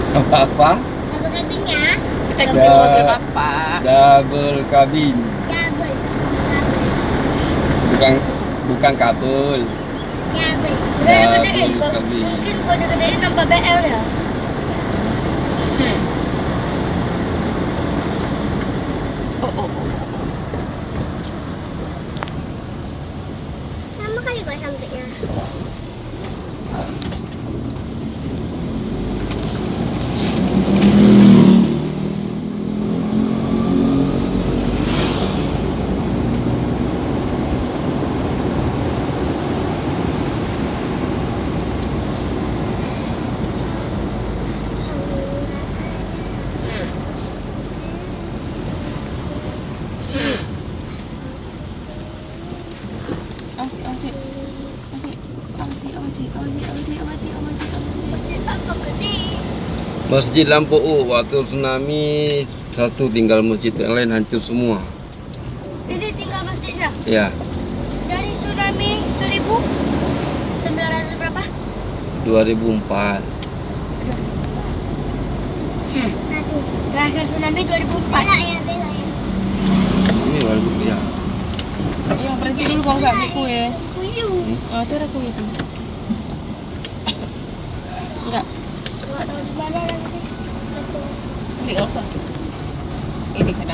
Apa-apa? Double kabinnya. Kita kucing hotel bapak. Double kabin. Double. Bukan kabel. Double. Udah ada-gedein Double kok. kabin. Mungkin kok ada-gedein nambah BL ya. Oh. Lama kali kok sampainya. Masjid Lampuk waktu tsunami satu tinggal masjid yang lain hancur semua. Ini tinggal masjidnya. Ya, Dari tsunami 1900 berapa? 2004. Terakhir tsunami 2004. Bela ya, bela ya. Ini baru ya. Yang berhenti dulu kau enggak ambil kue. Kuyu. Oh, itu ada kue itu. Enggak. Nggak tahu di mana nanti. Betul. Beli enggak usah. Ini kan.